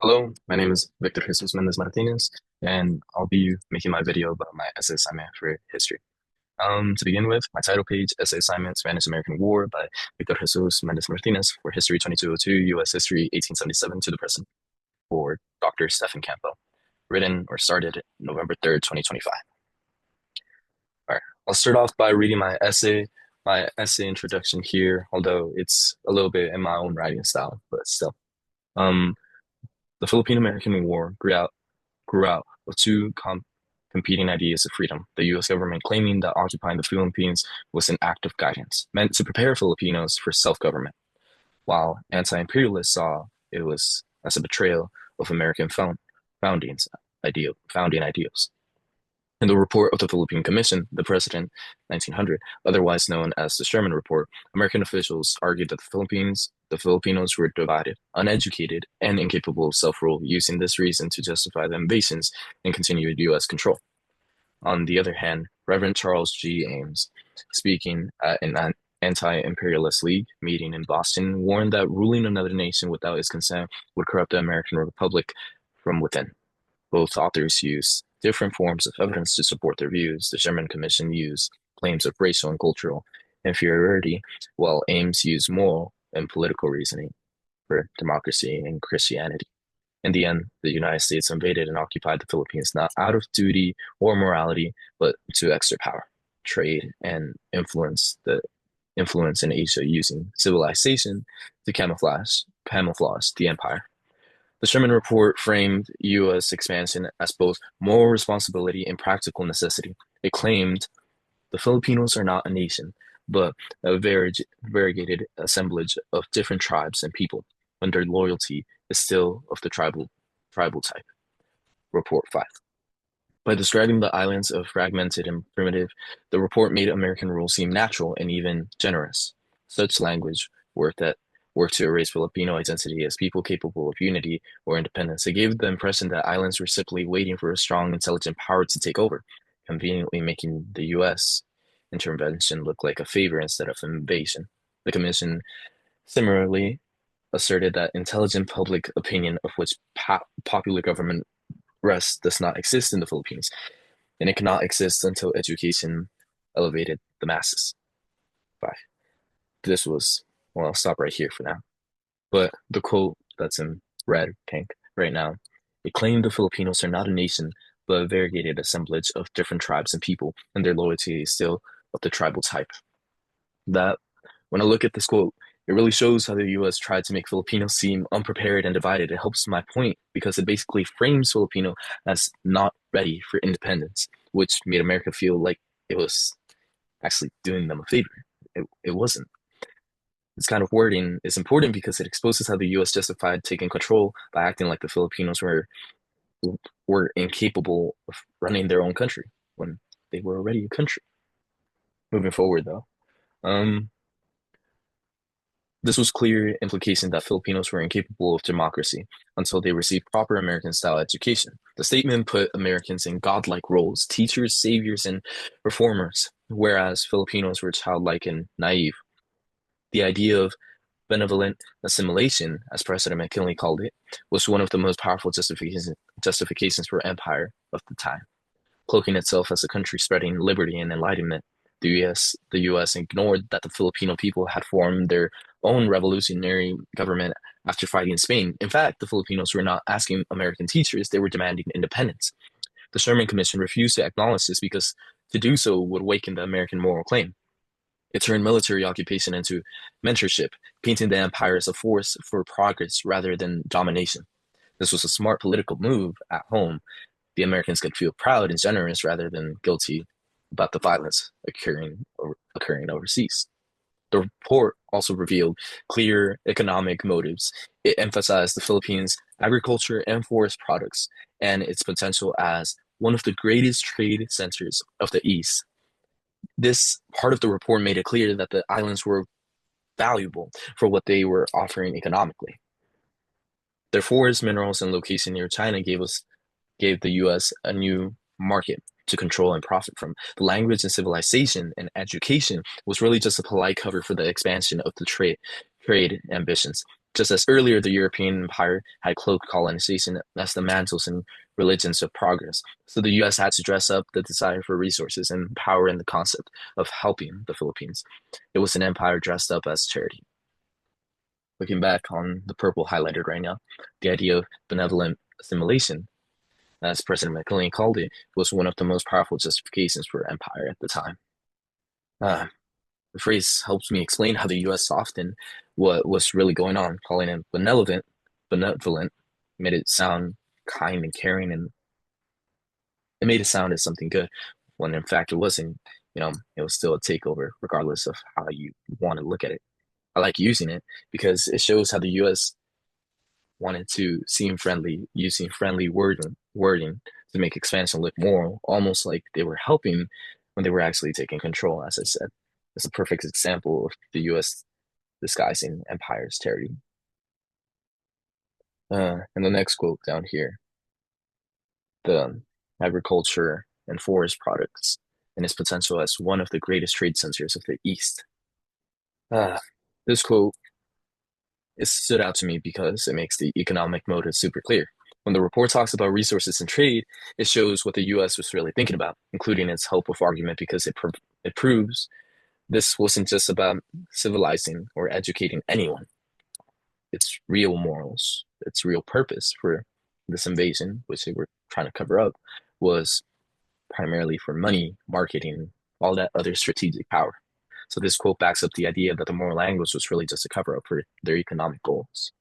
Hello, my name is Victor Jesus Mendez Martinez, and I'll be making my video about my essay assignment for history. To begin with, my title page, Essay Assignment, Spanish-American War by Victor Jesus Mendez Martinez for History 2202, U.S. History 1877 to the present, for Dr. Stephen Campbell, written or started November 3rd, 2025. All right, I'll start off by reading my essay introduction here, although it's a little bit in my own writing style, but still. Um, the Philippine-American War grew out of two competing ideas of freedom. The U.S. government claiming that occupying the Philippines was an act of guidance, meant to prepare Filipinos for self-government, while anti-imperialists saw it was as a betrayal of American founding ideals. In the report of the Philippine Commission, the President, 1900, otherwise known as the Sherman Report, American officials argued that the Filipinos were divided, uneducated, and incapable of self-rule, using this reason to justify the invasions and continued U.S. control. On the other hand, Reverend Charles G. Ames, speaking at an anti-imperialist league meeting in Boston, warned that ruling another nation without its consent would corrupt the American Republic from within. Both authors use different forms of evidence to support their views. The Sherman Commission used claims of racial and cultural inferiority, while Ames used moral and political reasoning for democracy and Christianity. In the end, the United States invaded and occupied the Philippines not out of duty or morality, but to exert power, trade, and influence in Asia using civilization to camouflage the empire. The Sherman Report framed U.S. expansion as both moral responsibility and practical necessity. It claimed the Filipinos are not a nation, but a variegated assemblage of different tribes and people, and their loyalty is still of the tribal type. Report 5. By describing the islands as fragmented and primitive, the report made American rule seem natural and even generous. Such language worked to erase Filipino identity as people capable of unity or independence. It gave the impression that islands were simply waiting for a strong, intelligent power to take over, conveniently making the U.S. intervention look like a favor instead of an invasion. The Commission similarly asserted that intelligent public opinion of which popular government rests does not exist in the Philippines, and it cannot exist until education elevated the masses. 5. This was, well, I'll stop right here for now. But the quote that's in red, pink right now, it claimed the Filipinos are not a nation, but a variegated assemblage of different tribes and people, and their loyalty is still of the tribal type. That, when I look at this quote, it really shows how the U.S. tried to make Filipinos seem unprepared and divided. It helps my point because it basically frames Filipino as not ready for independence, which made America feel like it was actually doing them a favor. It wasn't. This kind of wording is important because it exposes how the U.S. justified taking control by acting like the Filipinos were incapable of running their own country when they were already a country. Moving forward, though, this was clear implication that Filipinos were incapable of democracy until they received proper American-style education. The statement put Americans in godlike roles, teachers, saviors, and reformers, whereas Filipinos were childlike and naive. The idea of benevolent assimilation, as President McKinley called it, was one of the most powerful justifications for empire of the time. Cloaking itself as a country spreading liberty and enlightenment, the U.S. ignored that the Filipino people had formed their own revolutionary government after fighting Spain. In fact, the Filipinos were not asking American teachers, they were demanding independence. The Sherman Commission refused to acknowledge this because to do so would weaken the American moral claim. It turned military occupation into mentorship, painting the empire as a force for progress rather than domination. This was a smart political move at home. The Americans could feel proud and generous rather than guilty about the violence occurring overseas. The report also revealed clear economic motives. It emphasized the Philippines' agriculture and forest products and its potential as one of the greatest trade centers of the East. This part of the report made it clear that the islands were valuable for what they were offering economically. Their forests, minerals, and location near China gave the U.S. a new market to control and profit from. The language and civilization and education was really just a polite cover for the expansion of the trade ambitions. Just as earlier the European empire had cloaked colonization as the mantles and religions of progress, so the US had to dress up the desire for resources and power in the concept of helping the Philippines. It was an empire dressed up as charity. Looking back on the purple highlighted right now, the idea of benevolent assimilation, as President McKinley called it, was one of the most powerful justifications for empire at the time. Uh, the phrase helps me explain how the U.S. softened what was really going on, calling it benevolent, made it sound kind and caring, and it made it sound as something good, when in fact it wasn't. It was still a takeover, regardless of how you want to look at it. I like using it because it shows how the U.S. wanted to seem friendly, using friendly wording to make expansion look moral, almost like they were helping when they were actually taking control, as I said. It's a perfect example of the US disguising empire's tyranny. And the next quote down here, the agriculture and forest products and its potential as one of the greatest trade centers of the East. Uh, this quote, it stood out to me because it makes the economic motive super clear. When the report talks about resources and trade, it shows what the US was really thinking about, including its hope of argument, because it proves this wasn't just about civilizing or educating anyone. Its real morals, its real purpose for this invasion, which they were trying to cover up, was primarily for money, marketing, all that other strategic power. So this quote backs up the idea that the moral language was really just a cover up for their economic goals.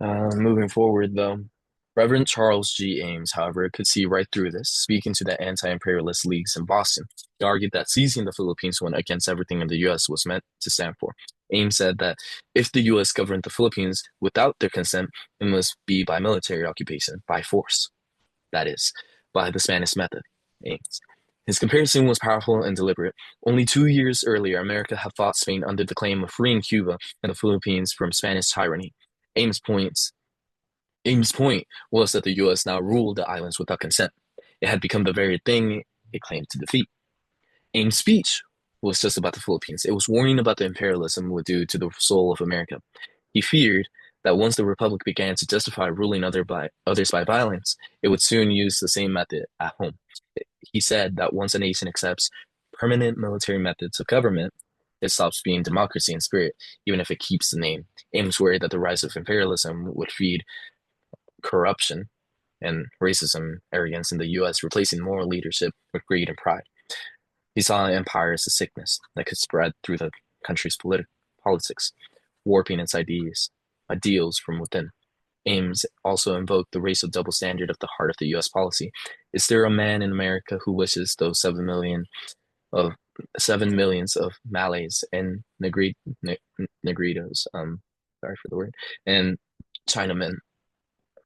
Moving forward, though, Reverend Charles G. Ames, however, could see right through this. Speaking to the anti-imperialist leagues in Boston, he argued that seizing the Philippines went against everything in the U.S. was meant to stand for. Ames said that if the U.S. governed the Philippines without their consent, it must be by military occupation, by force. That is, by the Spanish method. Ames. His comparison was powerful and deliberate. Only 2 years earlier, America had fought Spain under the claim of freeing Cuba and the Philippines from Spanish tyranny. Ames' points Ames' point was that the U.S. now ruled the islands without consent. It had become the very thing it claimed to defeat. Ames' speech was just about the Philippines. It was warning about the imperialism would do to the soul of America. He feared that once the Republic began to justify ruling others by violence, it would soon use the same method at home. He said that once a nation accepts permanent military methods of government, it stops being democracy in spirit, even if it keeps the name. Ames worried that the rise of imperialism would feed corruption and racism, arrogance in the US, replacing moral leadership with greed and pride. He saw empire as a sickness that could spread through the country's politics, warping its ideals from within. Ames also invoked the racial double standard of the heart of the US policy. Is there a man in America who wishes those 7 millions of Malays and Negritos, sorry for the word, and Chinamen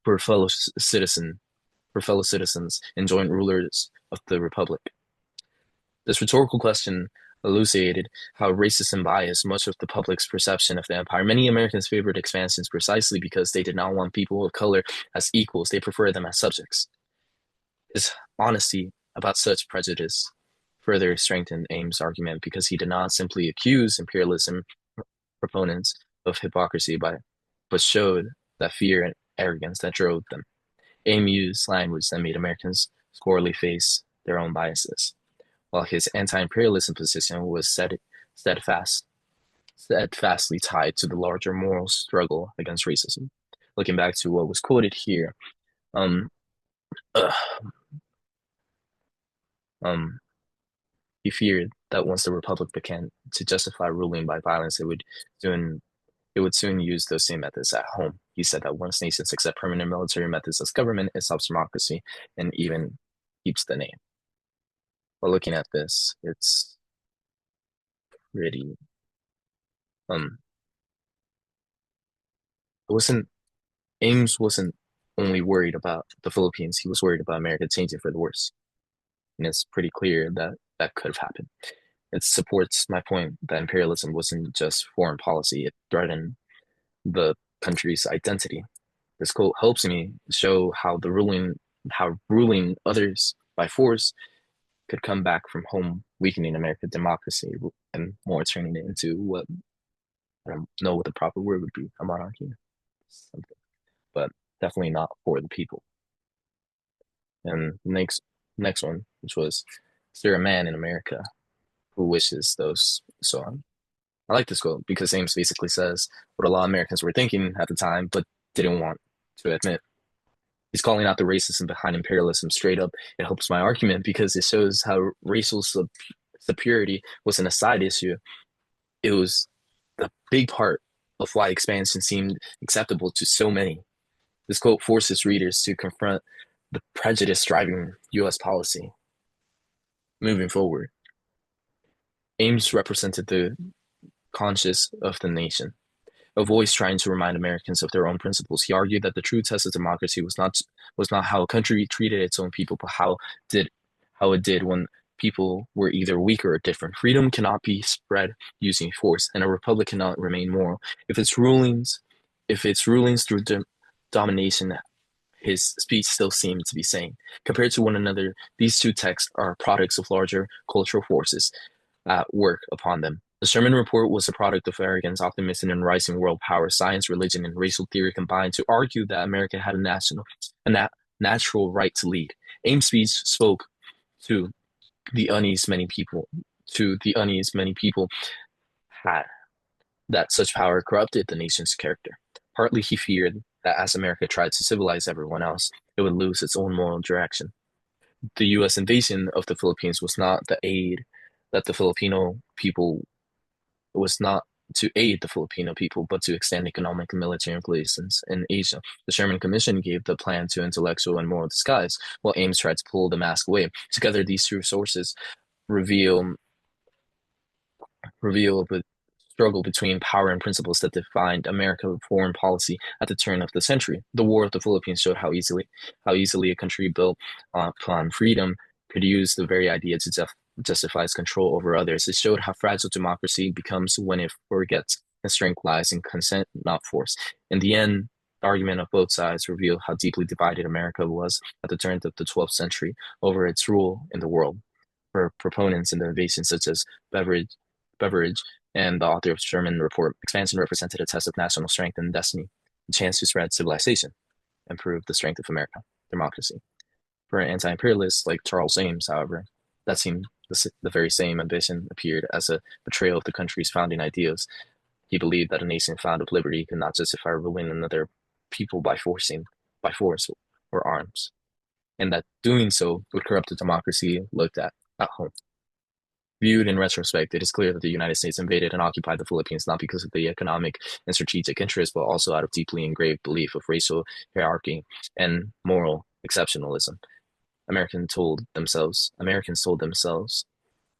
for fellow citizens and joint rulers of the Republic? This rhetorical question elucidated how racist and biased much of the public's perception of the empire. Many Americans favored expansions precisely because they did not want people of color as equals. They preferred them as subjects. His honesty about such prejudice further strengthened Ames' argument because he did not simply accuse imperialism proponents of hypocrisy but showed that fear and arrogance that drove them. Ames used language that made Americans squarely face their own biases, while his anti-imperialism position was steadfastly tied to the larger moral struggle against racism. Looking back to what was quoted here, um, uh, um, he feared that once the republic began to justify ruling by violence, it would soon use those same methods at home. He said that once nations accept permanent military methods as government, it stops democracy and even keeps the name. But looking at this, it's pretty um it wasn't Ames wasn't only worried about the Philippines, he was worried about America changing for the worse. And it's pretty clear that that could have happened. It supports my point that imperialism wasn't just foreign policy, it threatened the country's identity. This quote helps me show how ruling others by force could come back from home, weakening American democracy and more turning it into what I don't know what the proper word would be, a monarchy, something, but definitely not for the people. And next one, which was, is there a man in America who wishes those so on? I like this quote because Ames basically says what a lot of Americans were thinking at the time, but didn't want to admit. He's calling out the racism behind imperialism straight up. It helps my argument because it shows how racial superiority wasn't a side issue. It was a big part of why expansion seemed acceptable to so many. This quote forces readers to confront the prejudice driving US policy. Moving forward, Ames represented the conscience of the nation, a voice trying to remind Americans of their own principles. He argued that the true test of democracy was not how a country treated its own people, but did how it did when people were either weaker or different. Freedom cannot be spread using force, and a republic cannot remain moral if its rulings through domination. His speech still seemed to be saying. Compared to one another, these two texts are products of larger cultural forces at work upon them. The Sherman Report was a product of arrogance, optimism, and rising world power. Science, religion, and racial theory combined to argue that America had a natural right to lead. Ames' speech spoke to the unease many people had that such power corrupted the nation's character. Partly he feared that as America tried to civilize everyone else, it would lose its own moral direction. The U.S. invasion of the Philippines was not the aid that the Filipino people was not to aid the Filipino people, but to extend economic and military influence in Asia. The Sherman Commission gave the plan to intellectual and moral disguise, while Ames tried to pull the mask away. Together, these two sources reveal reveal the struggle between power and principles that defined American foreign policy at the turn of the century. The War of the Philippines showed how easily a country built upon freedom could use the very idea to justify its control over others. It showed how fragile democracy becomes when it forgets that strength lies in consent, not force. In the end, the argument of both sides revealed how deeply divided America was at the turn of the 12th century over its role in the world. For proponents in the invasion, such as Beveridge and the author of Sherman Report, expansion represented a test of national strength and destiny, a chance to spread civilization and prove the strength of America, democracy. For anti-imperialists like Charles Ames, however, that seemed the very same ambition appeared as a betrayal of the country's founding ideals. He believed that a nation founded of liberty could not justify ruling another people by force or arms, and that doing so would corrupt the democracy looked at home. Viewed in retrospect, it is clear that the United States invaded and occupied the Philippines not because of the economic and strategic interest, but also out of deeply engraved belief of racial hierarchy and moral exceptionalism. Americans told themselves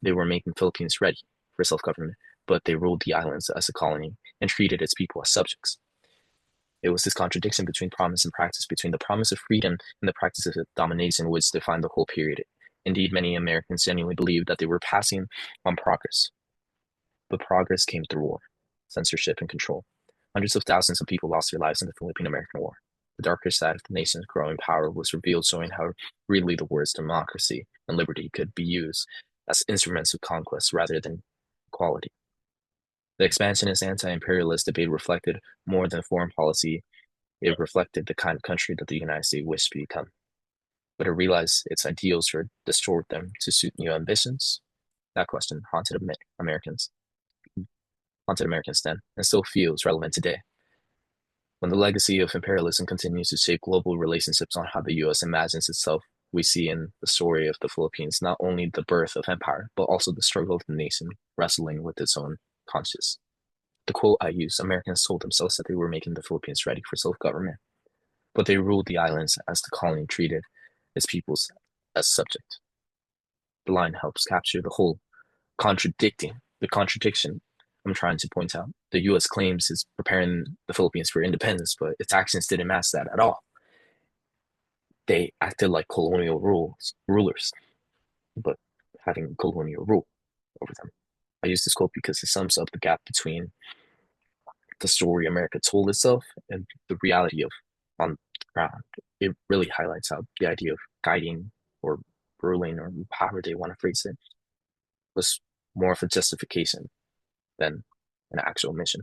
they were making Philippines ready for self-government, but they ruled the islands as a colony and treated its people as subjects. It was this contradiction between promise and practice, between the promise of freedom and the practice of domination, which defined the whole period. Indeed, many Americans genuinely believed that they were passing on progress, but progress came through war, censorship, and control. Hundreds of thousands of people lost their lives in the Philippine-American War. The darker side of the nation's growing power was revealed, showing how really the words democracy and liberty could be used as instruments of conquest rather than equality. The expansionist anti-imperialist debate reflected more than foreign policy. It reflected the kind of country that the United States wished to become. But it realized its ideals were distort them to suit new ambitions. That question haunted Americans then, and still feels relevant today. When the legacy of imperialism continues to shape global relationships on how the U.S. imagines itself, we see in the story of the Philippines not only the birth of empire, but also the struggle of the nation wrestling with its own conscience. The quote I use, Americans told themselves that they were making the Philippines ready for self-government, but they ruled the islands as the colony treated its peoples as subject. The line helps capture the whole contradiction I'm trying to point out. The U.S. claims it's preparing the Philippines for independence, but its actions didn't match that at all. They acted like colonial rulers, but having colonial rule over them. I use this quote because it sums up the gap between the story America told itself and the reality of on the ground. It really highlights how the idea of guiding or ruling or however they want to phrase it was more of a justification than an actual mission.